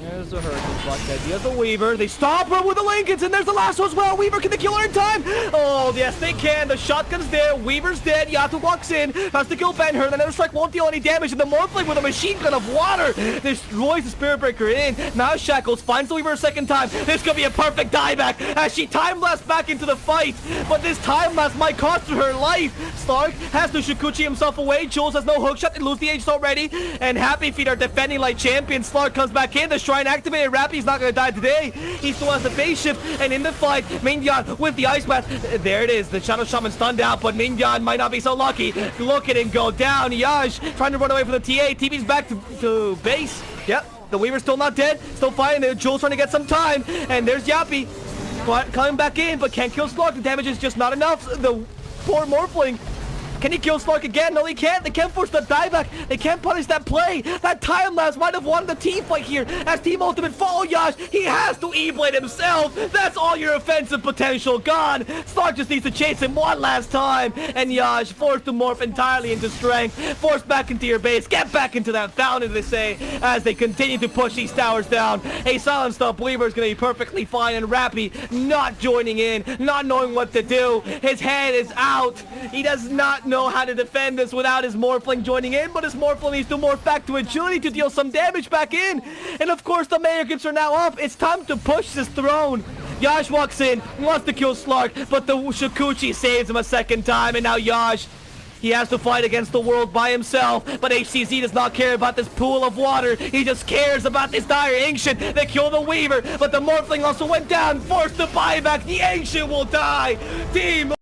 There's the Hurricane Block dead. He has the Weaver. They stop her with the Lincolns, and there's the last one as well. Weaver, can they kill her in time? Oh, yes, they can. The shotgun's there. Weaver's dead. Yatu walks in, has to kill Ben-Hur. The Nether Strike won't deal any damage, and the Morphling with a machine gun of water destroys the Spirit Breaker in. Now Shackles finds the Weaver a second time. This could be a perfect dieback as she time-lasts back into the fight, but this time-lapse might cost her life. Slark has to Shikuchi himself away. Jules has no hookshot. They lose the Aegis already, and HappyFeet are defending like champions. Slark comes back in. The Shrine activated. Rappy's not going to die today. He still has the phase shift, and in the fight, Mingyan with the Ice Blast. There it is. The Shadow Shaman stunned out, but Mingyan might not be so lucky. Look at him go down. Yash trying to run away from the TA. TV's back to base. Yep. The Weaver's still not dead. Still fighting. Jules trying to get some time, and there's Yappy coming back in, but can't kill Slark. The damage is just not enough. The poor Morphling. Can he kill Slark again? No, he can't. They can't force the dieback. They can't punish that play. That time lapse might have won the team fight here. As Team Ultimate follow Yash, he has to E-Blade himself. That's all your offensive potential gone. Slark just needs to chase him one last time. And Yash forced to morph entirely into strength. Forced back into your base. Get back into that fountain, they say, as they continue to push these towers down. A Silent Stop Weaver is going to be perfectly fine, and Rappy not joining in, not knowing what to do. His head is out. He does not know how to defend this without his Morphling joining in, but his Morphling needs to morph back to agility to deal some damage back in. And of course, the Mannequins are now up. It's time to push this throne. Yash walks in, wants to kill Slark, but the Shikuchi saves him a second time, and now Yash, he has to fight against the world by himself, but HCZ does not care about this pool of water. He just cares about this dire Ancient. They kill the Weaver, but the Morphling also went down, forced to buy back. The Ancient will die. Team